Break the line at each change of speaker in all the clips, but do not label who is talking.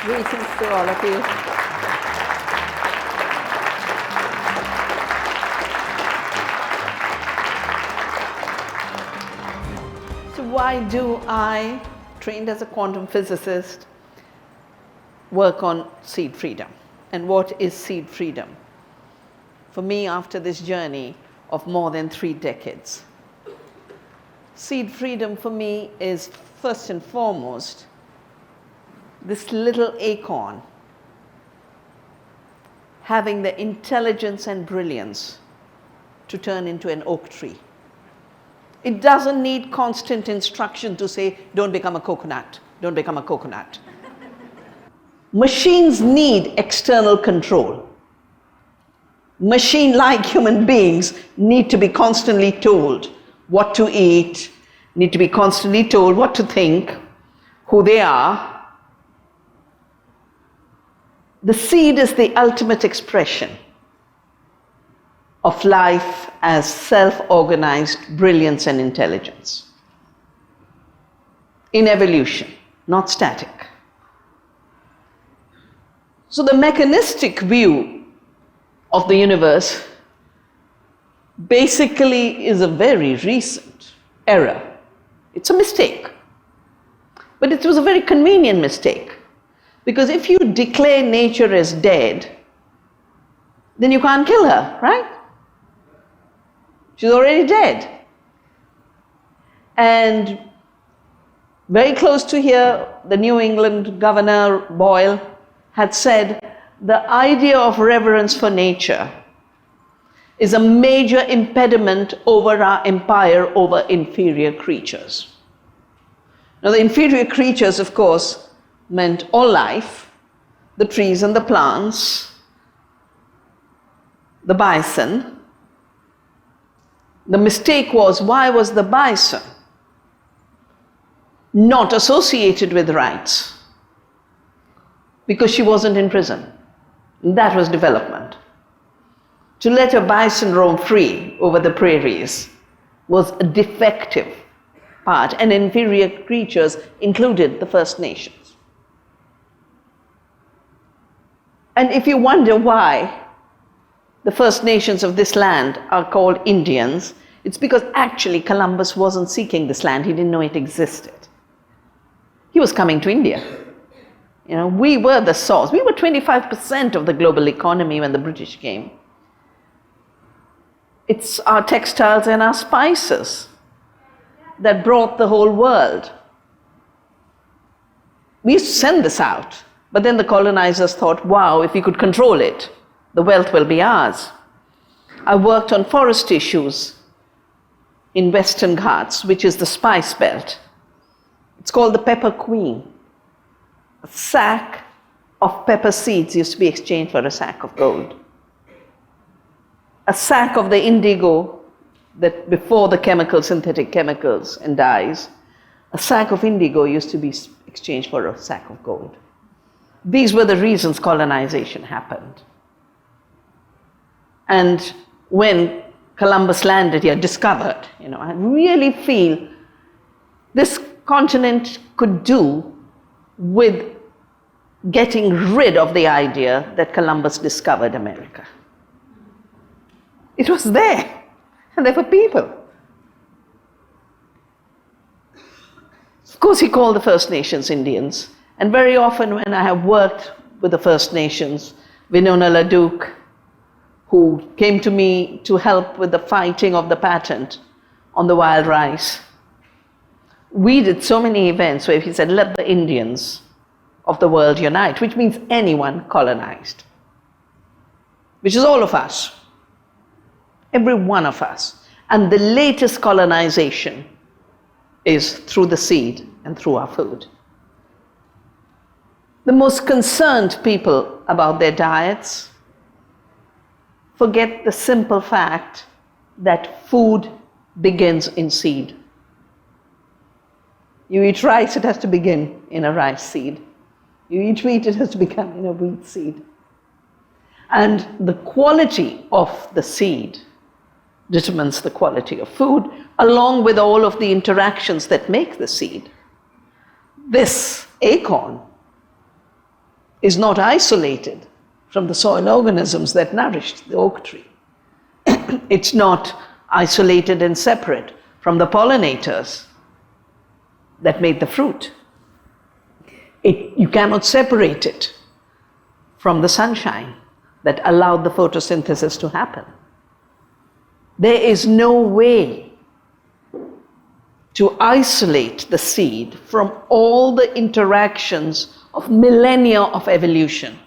Greetings to all of you. So why do I, trained as a quantum physicist, work on seed freedom? And what is seed freedom? For me, after this journey of more than 3 decades, seed freedom for me is first and foremost this little acorn having the intelligence and brilliance to turn into an oak tree. It doesn't need constant instruction to say, don't become a coconut, don't become a coconut. Machines need external control. Machine, like human beings, need to be constantly told what to eat, need to be constantly told what to think, who they are. The seed is the ultimate expression of life as self-organized brilliance and intelligence. In evolution, not static. So the mechanistic view of the universe basically is a very recent error. It's a mistake. But it was a very convenient mistake. Because if you declare nature as dead, then you can't kill her, right? She's already dead. And very close to here, the New England governor, Boyle, had said, the idea of reverence for nature is a major impediment over our empire over inferior creatures. Now, the inferior creatures, of course, meant all life, the trees and the plants, the bison. The mistake was, why was the bison not associated with rights? Because she wasn't in prison. That was development. To let a bison roam free over the prairies was a defective part, and inferior creatures included the First Nations. And if you wonder why the First Nations of this land are called Indians, it's because actually Columbus wasn't seeking this land. He didn't know it existed. He was coming to India. You know, we were the source. We were 25% of the global economy when the British came. It's our textiles and our spices that brought the whole world. We used to send this out. But then the colonizers thought, wow, if we could control it, the wealth will be ours. I worked on forest issues in Western Ghats, which is the spice belt. It's called the pepper queen. A sack of pepper seeds used to be exchanged for a sack of gold. A sack of the indigo, that before the chemicals, synthetic chemicals and dyes, a sack of indigo used to be exchanged for a sack of gold. These were the reasons colonization happened. And when Columbus landed here, discovered, I really feel this continent could do with getting rid of the idea that Columbus discovered America. It was there, and there were people. Of course, he called the First Nations Indians. And very often when I have worked with the First Nations, Winona LaDuke, who came to me to help with the fighting of the patent on the wild rice, we did so many events where he said, let the Indians of the world unite, which means anyone colonized, which is all of us, every one of us. And the latest colonization is through the seed and through our food. The most concerned people about their diets forget the simple fact that food begins in seed. You eat rice, it has to begin in a rice seed. You eat wheat, it has to become in a wheat seed. And the quality of the seed determines the quality of food, along with all of the interactions that make the seed. This acorn is not isolated from the soil organisms that nourished the oak tree. It's not isolated and separate from the pollinators that made the fruit. You cannot separate it from the sunshine that allowed the photosynthesis to happen. There is no way to isolate the seed from all the interactions of millennia of evolution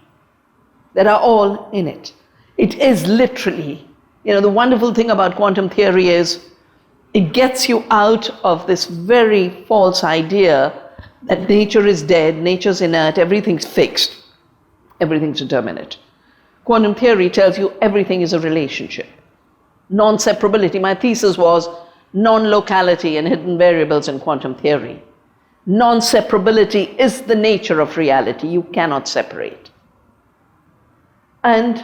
that are all in it. It is literally, the wonderful thing about quantum theory is it gets you out of this very false idea that nature is dead, nature's inert, everything's fixed, everything's determinate. Quantum theory tells you everything is a relationship. Non-separability. My thesis was non-locality and hidden variables in quantum theory. Non-separability is the nature of reality. You cannot separate. And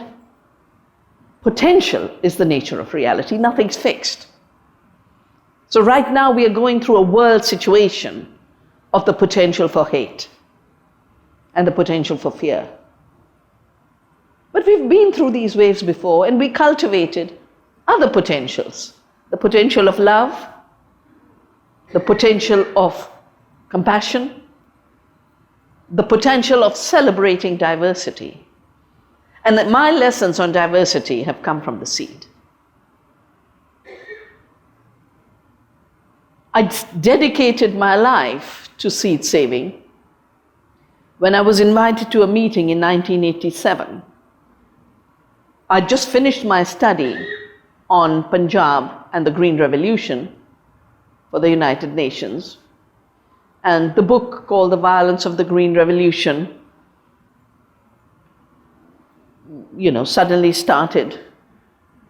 potential is the nature of reality. Nothing's fixed. So right now we are going through a world situation of the potential for hate and the potential for fear. But we've been through these waves before, and we cultivated other potentials. The potential of love, the potential of compassion, the potential of celebrating diversity. And that my lessons on diversity have come from the seed. I dedicated my life to seed saving when I was invited to a meeting in 1987. I just finished my study on Punjab and the Green Revolution for the United Nations. And the book called The Violence of the Green Revolution, suddenly started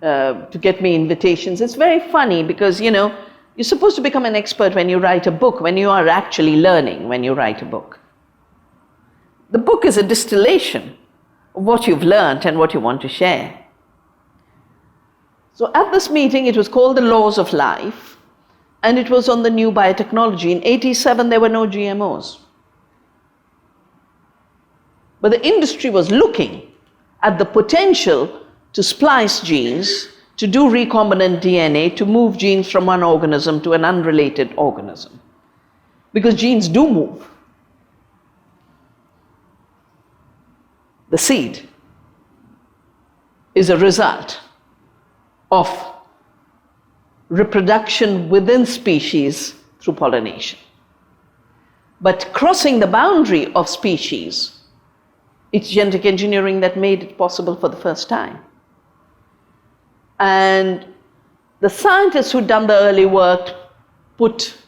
to get me invitations. It's very funny because, you're supposed to become an expert when you write a book, when you are actually learning when you write a book. The book is a distillation of what you've learned and what you want to share. So at this meeting, it was called The Laws of Life, and it was on the new biotechnology. In 87, there were no GMOs. But the industry was looking at the potential to splice genes, to do recombinant DNA, to move genes from one organism to an unrelated organism. Because genes do move. The seed is a result of reproduction within species through pollination. But crossing the boundary of species, it's genetic engineering that made it possible for the first time. And the scientists who'd done the early work put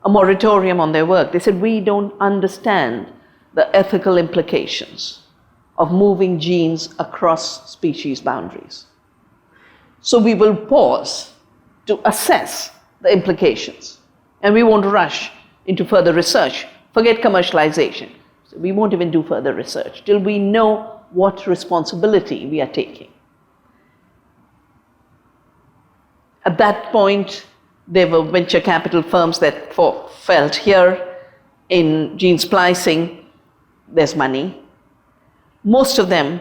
a moratorium on their work. They said, we don't understand the ethical implications of moving genes across species boundaries. So we will pause to assess the implications. And we won't rush into further research. Forget commercialization. So we won't even do further research till we know what responsibility we are taking. At that point, there were venture capital firms that felt here in gene splicing, there's money. Most of them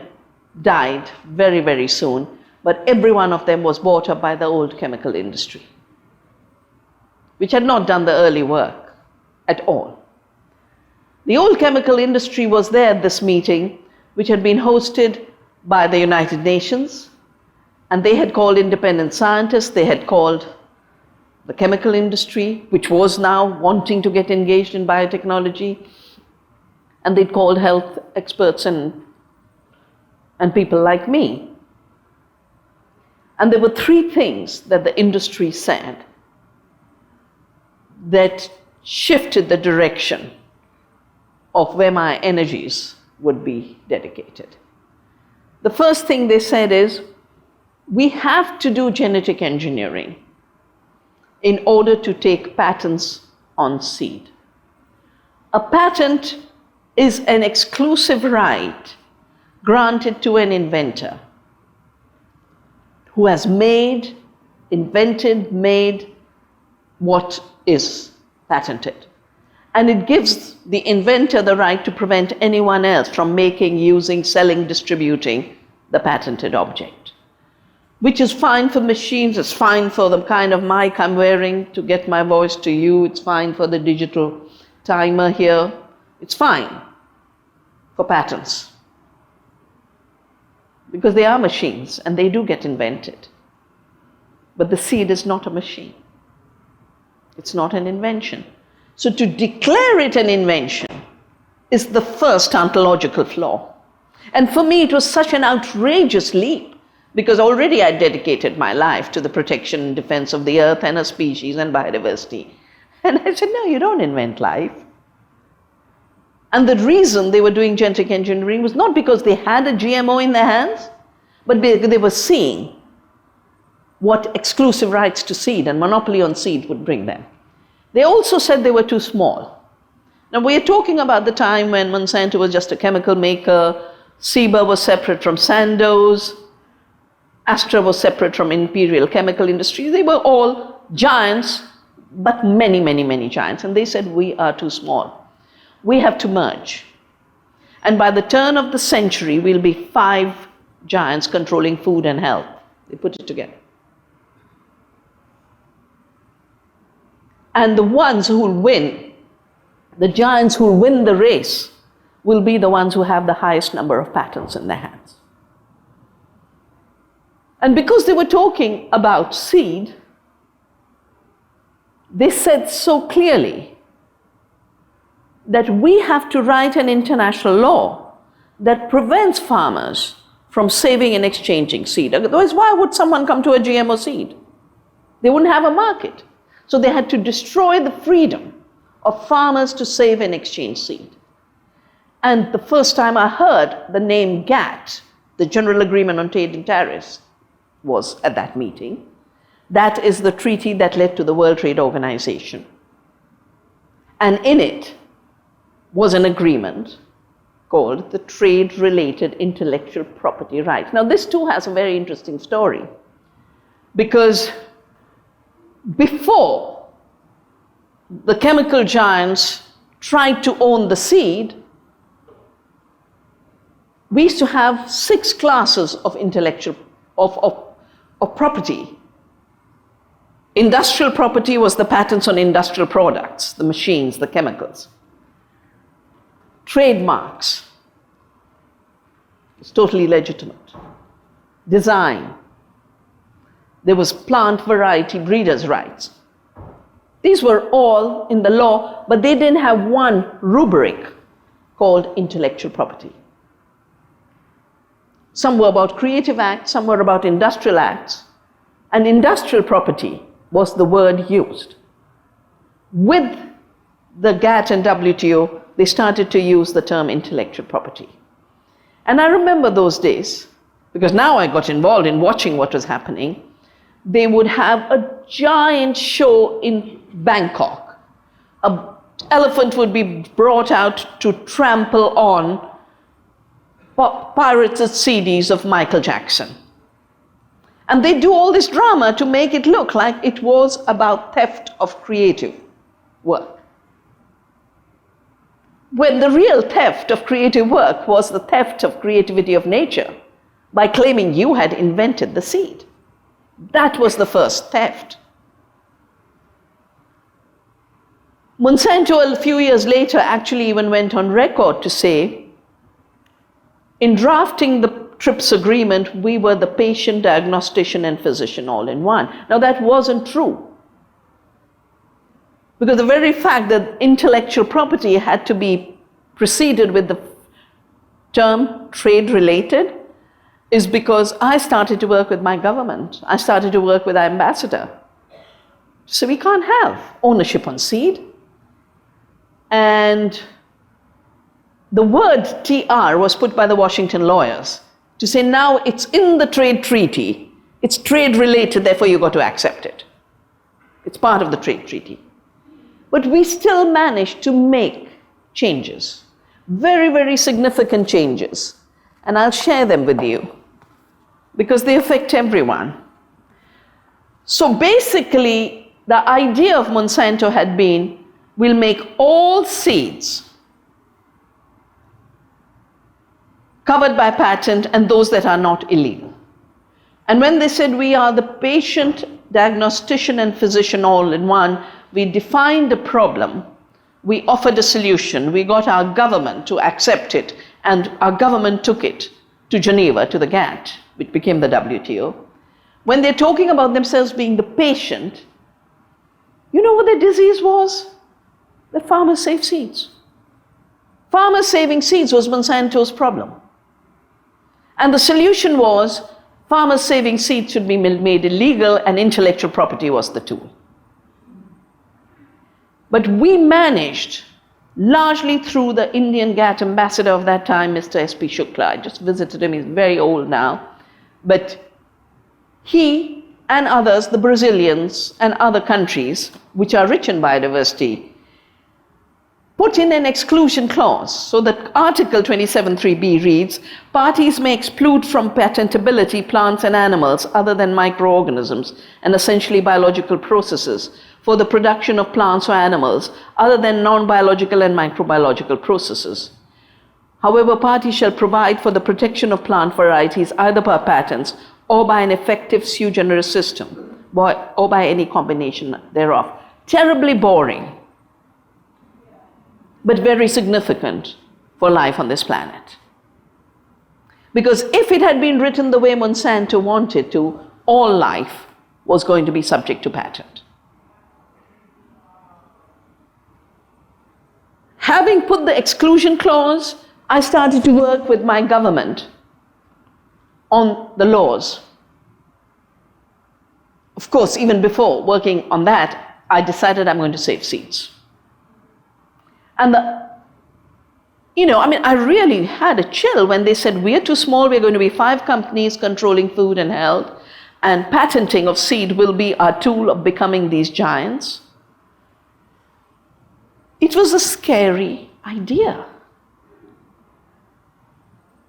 died very, very soon, but every one of them was bought up by the old chemical industry, which had not done the early work at all. The old chemical industry was there at this meeting, which had been hosted by the United Nations, and they had called independent scientists, they had called the chemical industry, which was now wanting to get engaged in biotechnology, and they'd called health experts and people like me. And there were three things that the industry said that shifted the direction of where my energies would be dedicated. The first thing they said is, we have to do genetic engineering in order to take patents on seed. A patent is an exclusive right granted to an inventor who has invented what is patented. And it gives the inventor the right to prevent anyone else from making, using, selling, distributing the patented object. Which is fine for machines, it's fine for the kind of mic I'm wearing to get my voice to you, it's fine for the digital timer here, it's fine for patents. Because they are machines and they do get invented. But the seed is not a machine. It's not an invention. So to declare it an invention is the first ontological flaw. And for me, it was such an outrageous leap, because already I dedicated my life to the protection and defense of the earth and her species and biodiversity. And I said, no, you don't invent life. And the reason they were doing genetic engineering was not because they had a GMO in their hands, but because they were seeing what exclusive rights to seed and monopoly on seed would bring them. They also said they were too small. Now we are talking about the time when Monsanto was just a chemical maker, Ciba was separate from Sandoz, Astra was separate from Imperial Chemical Industries. They were all giants, but many, many, many giants. And they said, we are too small. We have to merge. And by the turn of the century, we'll be 5 giants controlling food and health. They put it together. And the ones who will win, the giants who will win the race, will be the ones who have the highest number of patents in their hands. And because they were talking about seed, they said so clearly that we have to write an international law that prevents farmers from saving and exchanging seed. Otherwise, why would someone come to a GMO seed? They wouldn't have a market. So they had to destroy the freedom of farmers to save and exchange seed. And the first time I heard the name GATT, the General Agreement on Trade and Tariffs, was at that meeting. That is the treaty that led to the World Trade Organization. And in it was an agreement called the Trade-Related Intellectual Property Rights. Now this too has a very interesting story, because before the chemical giants tried to own the seed, we used to have 6 classes of intellectual of property. Industrial property was the patents on industrial products, the machines, the chemicals. Trademarks, it's totally legitimate. Design. There was plant variety breeders' rights. These were all in the law, but they didn't have one rubric called intellectual property. Some were about creative acts, some were about industrial acts, and industrial property was the word used. With the GATT and WTO, they started to use the term intellectual property. And I remember those days, because now I got involved in watching what was happening. They would have a giant show in Bangkok. An elephant would be brought out to trample on pirated CDs of Michael Jackson. And they do all this drama to make it look like it was about theft of creative work. When the real theft of creative work was the theft of creativity of nature by claiming you had invented the seed. That was the first theft. Monsanto, a few years later, actually even went on record to say, in drafting the TRIPS agreement, we were the patient, diagnostician, and physician all in one. Now that wasn't true. Because the very fact that intellectual property had to be preceded with the term trade-related is because I started to work with my government. I started to work with our ambassador. So we can't have ownership on seed. And the word TR was put by the Washington lawyers to say now it's in the trade treaty, it's trade-related, therefore you've got to accept it. It's part of the trade treaty. But we still managed to make changes, very, very significant changes. And I'll share them with you because they affect everyone. So basically, the idea of Monsanto had been we'll make all seeds covered by patent and those that are not illegal. And when they said we are the patient, diagnostician, and physician all in one, we defined a problem, we offered a solution, we got our government to accept it, and our government took it to Geneva, to the GATT, which became the WTO. When they're talking about themselves being the patient, you know what their disease was? That farmers save seeds. Farmers saving seeds was Monsanto's problem. And the solution was farmers saving seeds should be made illegal, and intellectual property was the tool. But we managed, largely through the Indian GATT ambassador of that time, Mr. S.P. Shukla. I just visited him, he's very old now. But he and others, the Brazilians and other countries, which are rich in biodiversity, put in an exclusion clause so that Article 27.3b reads, parties may exclude from patentability plants and animals other than microorganisms and essentially biological processes for the production of plants or animals other than non-biological and microbiological processes. However, parties shall provide for the protection of plant varieties either by patents or by an effective sui generis system, or by any combination thereof. Terribly boring, but very significant for life on this planet. Because if it had been written the way Monsanto wanted to, all life was going to be subject to patent. Having put the exclusion clause, I started to work with my government on the laws. Of course, even before working on that, I decided I'm going to save seeds. And I really had a chill when they said, we're too small, we're going to be 5 companies controlling food and health, and patenting of seed will be our tool of becoming these giants. It was a scary idea.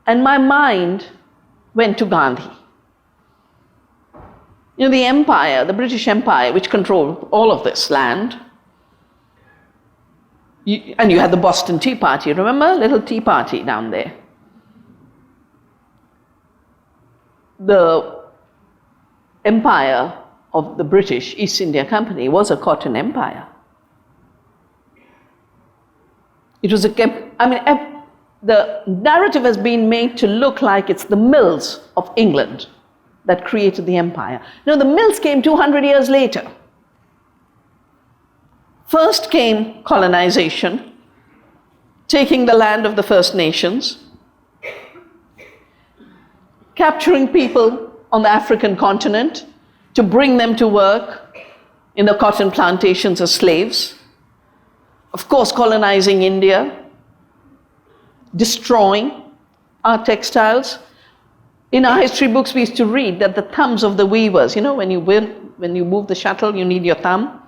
And my mind went to Gandhi. The empire, the British Empire, which controlled all of this land. And you had the Boston Tea Party, remember? Little tea party down there. The empire of the British East India Company was a cotton empire. It was the narrative has been made to look like it's the mills of England that created the empire. No, the mills came 200 years later. First came colonization, taking the land of the First Nations, capturing people on the African continent to bring them to work in the cotton plantations as slaves. Of course, colonizing India, destroying our textiles. In our history books, we used to read that the thumbs of the weavers, when you move the shuttle, you need your thumb.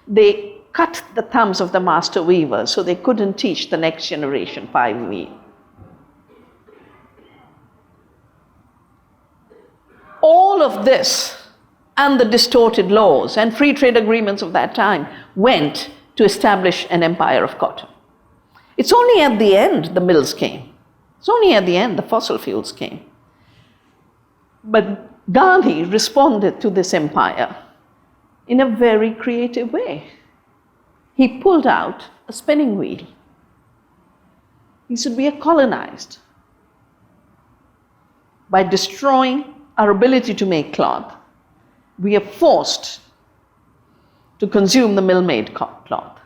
They cut the thumbs of the master weavers so they couldn't teach the next generation 5-weave. All of this and the distorted laws and free trade agreements of that time went to establish an empire of cotton. It's only at the end the mills came. It's only at the end the fossil fuels came. But Gandhi responded to this empire in a very creative way. He pulled out a spinning wheel. He said, we are colonized. By destroying our ability to make cloth, we are forced to consume the mill-made cloth.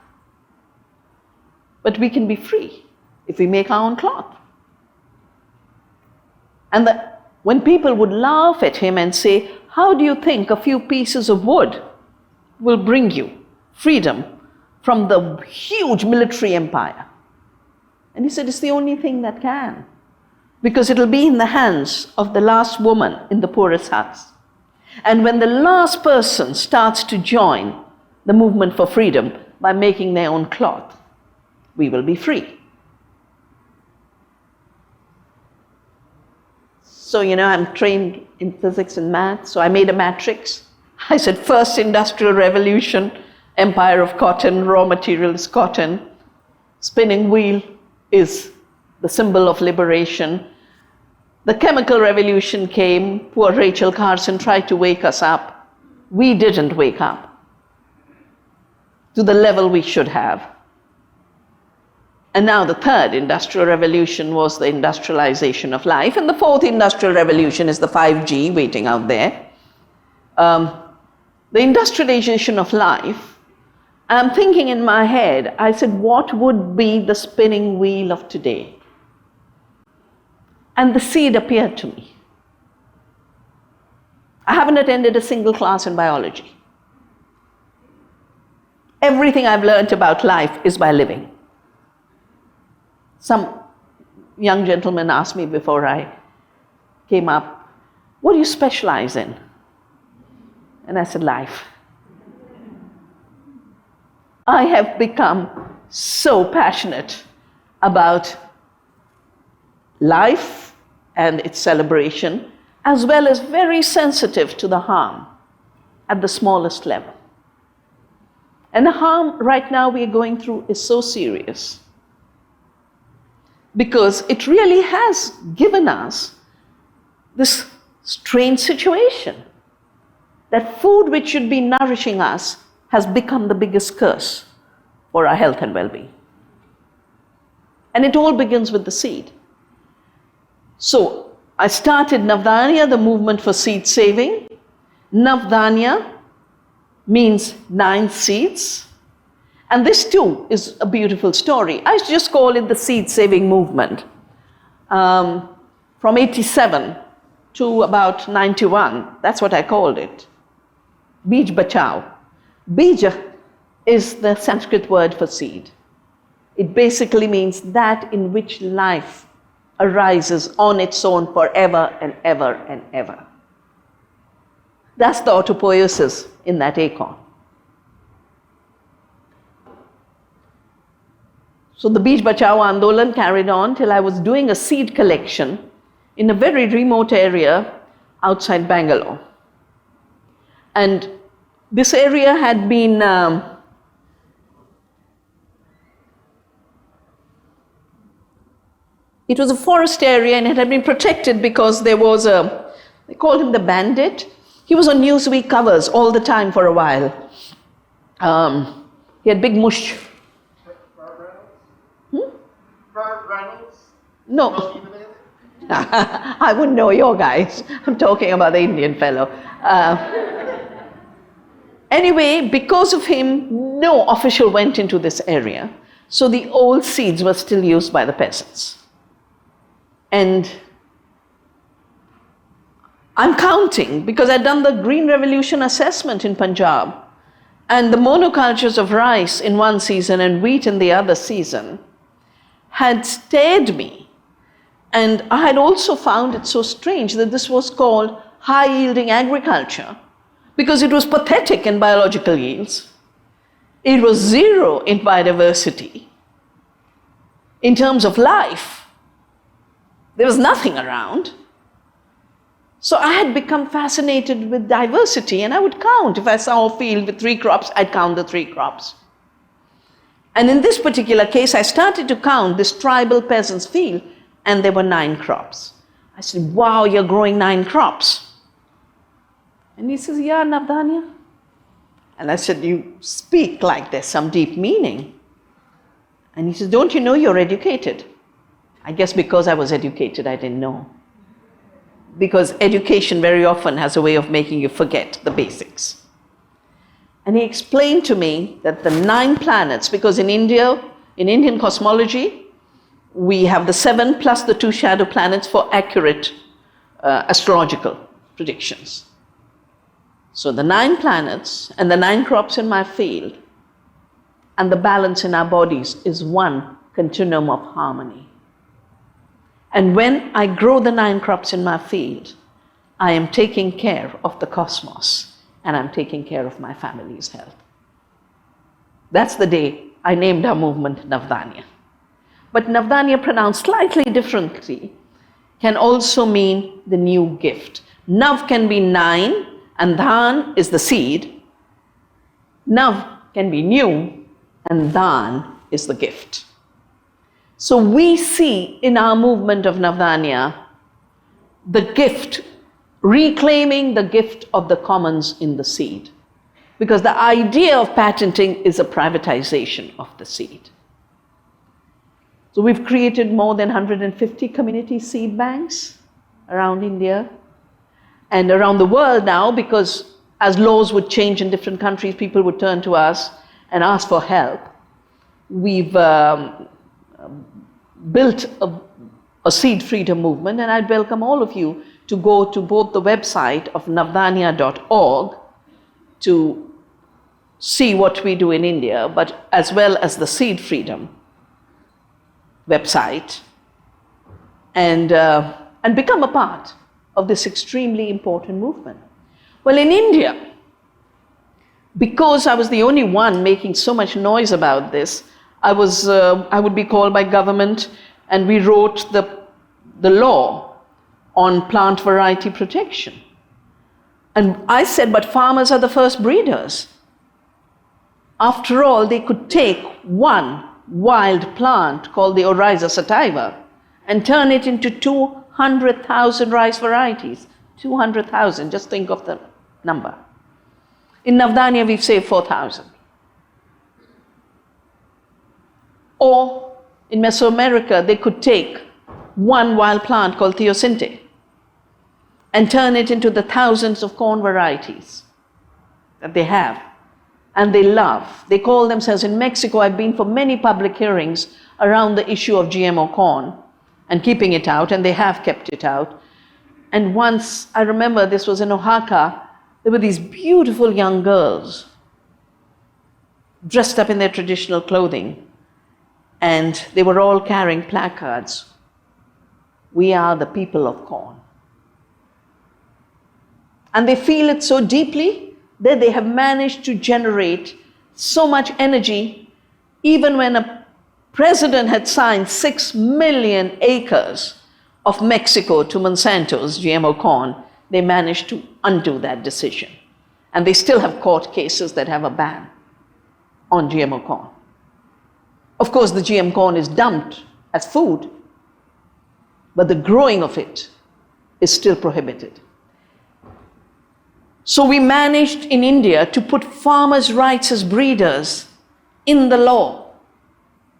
But we can be free if we make our own cloth. And when people would laugh at him and say, how do you think a few pieces of wood will bring you freedom from the huge military empire? And he said, it's the only thing that can. Because it'll be in the hands of the last woman in the poorest house. And when the last person starts to join the movement for freedom by making their own cloth, we will be free. So, I'm trained in physics and math, so I made a matrix. I said, first industrial revolution, empire of cotton, raw material is cotton. Spinning wheel is the symbol of liberation. The chemical revolution came. Poor Rachel Carson tried to wake us up. We didn't wake up to the level we should have. And now the third industrial revolution was the industrialization of life. And the fourth industrial revolution is the 5G waiting out there. The industrialization of life. I'm thinking in my head, I said, what would be the spinning wheel of today? And the seed appeared to me. I haven't attended a single class in biology. Everything I've learned about life is by living. Some young gentleman asked me before I came up, what do you specialize in? And I said, life. I have become so passionate about life and its celebration, as well as very sensitive to the harm at the smallest level. And the harm right now we are going through is so serious, because it really has given us this strange situation that food which should be nourishing us has become the biggest curse for our health and well-being. And it all begins with the seed. So I started Navdanya, the movement for seed saving. Navdanya means 9 seeds. And this too is a beautiful story. I just call it the seed-saving movement. From 87 to about 91, that's what I called it. Bij Bachao. Bija is the Sanskrit word for seed. It basically means that in which life arises on its own forever and ever and ever. That's the autopoiesis in that acorn. So the Bij Bachao Andolan carried on till I was doing a seed collection in a very remote area outside Bangalore. And this area had been it was a forest area, and it had been protected because there was they called him the bandit. He was on Newsweek covers all the time for a while. He had big mush.
Reynolds?
No. I wouldn't know your guys. I'm talking about the Indian fellow. Anyway, because of him, no official went into this area. So the old seeds were still used by the peasants. And I'm counting, because I'd done the Green Revolution assessment in Punjab, and the monocultures of rice in one season and wheat in the other season had stared me. And I had also found it so strange that this was called high-yielding agriculture, because it was pathetic in biological yields. It was zero in biodiversity. In terms of life, there was nothing around. So I had become fascinated with diversity, and I would count. If I saw a field with 3 crops, I'd count the 3 crops. And in this particular case, I started to count this tribal peasant's field, and there were 9 crops. I said, wow, you're growing 9 crops. And he says, yeah, Navdanya. And I said, you speak like there's some deep meaning. And he says, don't you know you're educated? I guess because I was educated, I didn't know. Because education very often has a way of making you forget the basics. And he explained to me that the 9 planets, because in India, in Indian cosmology, we have the 7 plus the 2 shadow planets for accurate astrological predictions. So the 9 planets and the 9 crops in my field and the balance in our bodies is one continuum of harmony. And when I grow the 9 crops in my field, I am taking care of the cosmos, and I'm taking care of my family's health. That's the day I named our movement Navdanya. But Navdanya, pronounced slightly differently, can also mean the new gift. Nav can be 9, and Dhan is the seed. Nav can be new, and dan is the gift. So we see in our movement of Navdanya the gift, reclaiming the gift of the commons in the seed. Because the idea of patenting is a privatization of the seed. So we've created more than 150 community seed banks around India and around the world now, because as laws would change in different countries, people would turn to us and ask for help. We've built a seed freedom movement, and I'd welcome all of you to go to both the website of navdanya.org to see what we do in India, but as well as the Seed Freedom website, and become a part of this extremely important movement. Well, in India, because I was the only one making so much noise about this, I would be called by government, and we wrote the law on plant variety protection. And I said, but farmers are the first breeders. After all, they could take one wild plant called the Oryza sativa and turn it into 200,000 rice varieties. 200,000, just think of the number. In Navdanya, we've saved 4,000. Or in Mesoamerica, they could take one wild plant called Theosinte and turn it into the thousands of corn varieties that they have and they love. They call themselves, in Mexico, I've been for many public hearings around the issue of GMO corn and keeping it out, and they have kept it out. And once, I remember this was in Oaxaca, there were these beautiful young girls dressed up in their traditional clothing, and they were all carrying placards. We are the people of corn. And they feel it so deeply that they have managed to generate so much energy. Even when a president had signed 6 million acres of Mexico to Monsanto's GMO corn, they managed to undo that decision. And they still have court cases that have a ban on GMO corn. Of course, the GM corn is dumped as food, but the growing of it is still prohibited. So we managed in India to put farmers' rights as breeders in the law.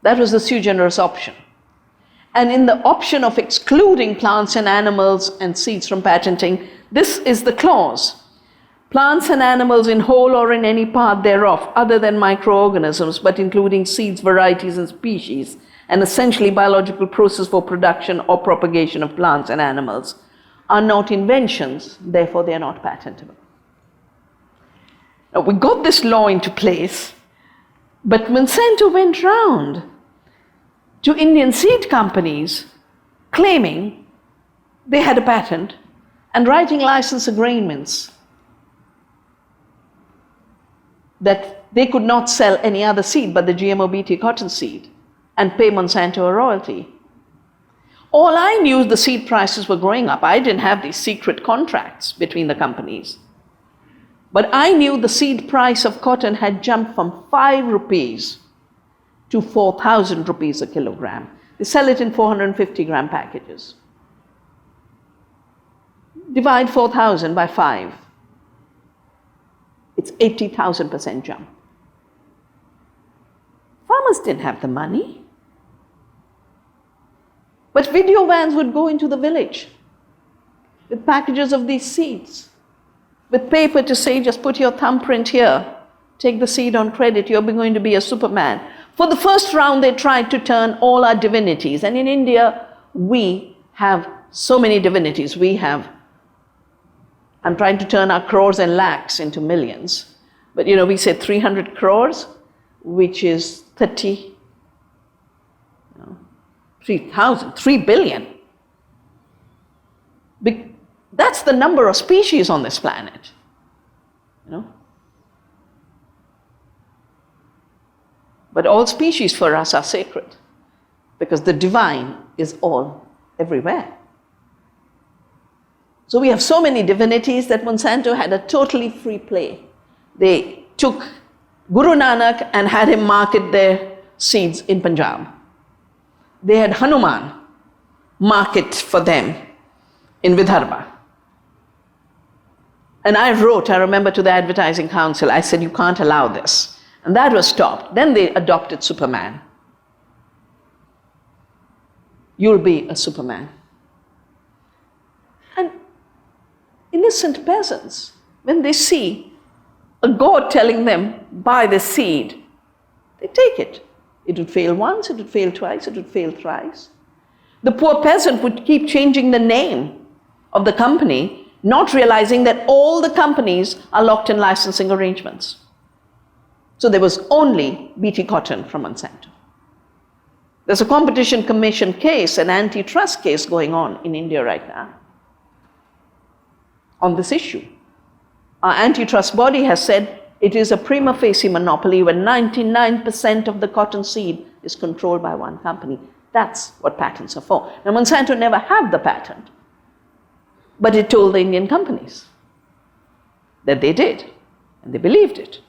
That was the sui generis option. And in the option of excluding plants and animals and seeds from patenting, this is the clause. Plants and animals in whole or in any part thereof, other than microorganisms, but including seeds, varieties, and species, an essentially biological process for production or propagation of plants and animals, are not inventions, therefore they are not patentable. Now, we got this law into place, but Monsanto went round to Indian seed companies claiming they had a patent and writing license agreements that they could not sell any other seed but the GMO BT cotton seed and pay Monsanto a royalty. All I knew, the seed prices were going up. I didn't have these secret contracts between the companies. But I knew the seed price of cotton had jumped from 5 rupees to 4,000 rupees a kilogram. They sell it in 450 gram packages. Divide 4,000 by 5. It's 80,000% jump. Farmers didn't have the money. But video vans would go into the village with packages of these seeds, with paper to say, just put your thumbprint here, take the seed on credit, you're going to be a superman. For the first round, they tried to turn all our divinities. And in India, we have so many divinities. I'm trying to turn our crores and lakhs into millions. But we said 300 crores, which is 3 billion. That's the number of species on this planet. But all species for us are sacred because the divine is all everywhere. So we have so many divinities that Monsanto had a totally free play. They took Guru Nanak and had him market their seeds in Punjab. They had Hanuman market for them in Vidarbha. And I remember, to the Advertising Council, I said, you can't allow this. And that was stopped. Then they adopted Superman. You'll be a Superman. And innocent peasants, when they see a god telling them, buy the seed, they take it. It would fail once, it would fail twice, it would fail thrice. The poor peasant would keep changing the name of the company, not realizing that all the companies are locked in licensing arrangements. So there was only BT Cotton from Monsanto. There's a competition commission case, an antitrust case going on in India right now on this issue. Our antitrust body has said it is a prima facie monopoly when 99% of the cotton seed is controlled by one company. That's what patents are for. Now, Monsanto never had the patent, but it told the Indian companies that they did, and they believed it.